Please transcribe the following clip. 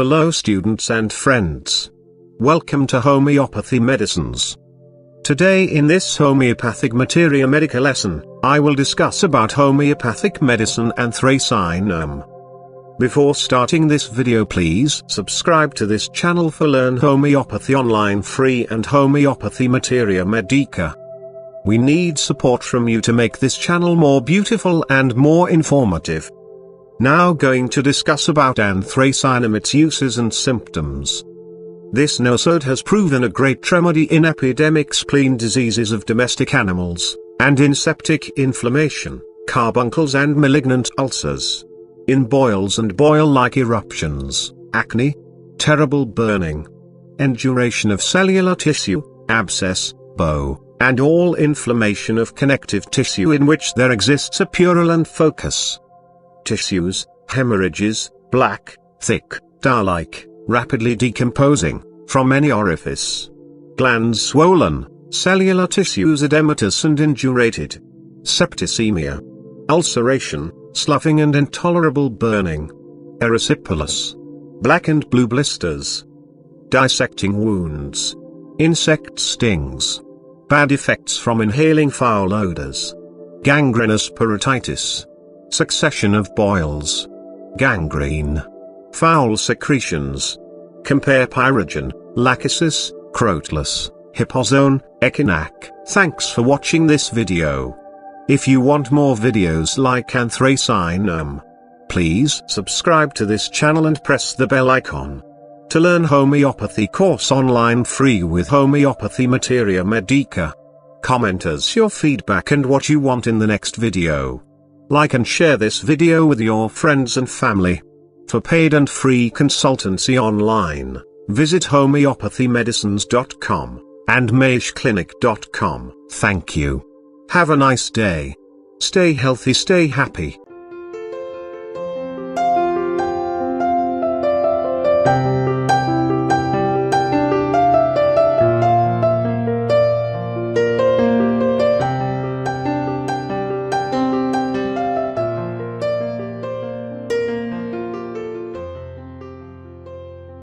Hello students and friends. Welcome to Homeopathy Medicines. Today in this homeopathic materia medica lesson, I will discuss about homeopathic medicine Anthracinum. Before starting this video, please subscribe to this channel for Learn Homeopathy Online Free and Homeopathy Materia Medica. We need support from you to make this channel more beautiful and more informative. Now going to discuss about Anthracinum, its uses and symptoms. This nosode has proven a great remedy in epidemic spleen diseases of domestic animals, and in septic inflammation, carbuncles and malignant ulcers. In boils and boil-like eruptions, acne, terrible burning, enduration of cellular tissue, abscess, bow, and all inflammation of connective tissue in which there exists a purulent focus. Tissues, hemorrhages, black, thick, dye-like, rapidly decomposing, from any orifice. Glands swollen, cellular tissues edematous and indurated. Septicemia. Ulceration, sloughing and intolerable burning. Erysipelas. Black and blue blisters. Dissecting wounds. Insect stings. Bad effects from inhaling foul odors. Gangrenous parotitis. Succession of boils. Gangrene. Foul secretions. Compare pyrogen, lachesis, crotalus, hippozone, echinac. Thanks for watching this video. If you want more videos like Anthracinum, please subscribe to this channel and press the bell icon. To learn homeopathy course online free with Homeopathy Materia Medica. Comment us your feedback and what you want in the next video. Like and share this video with your friends and family. For paid and free consultancy online, visit homeopathymedicines.com and maishclinic.com. Thank you. Have a nice day. Stay healthy, stay happy.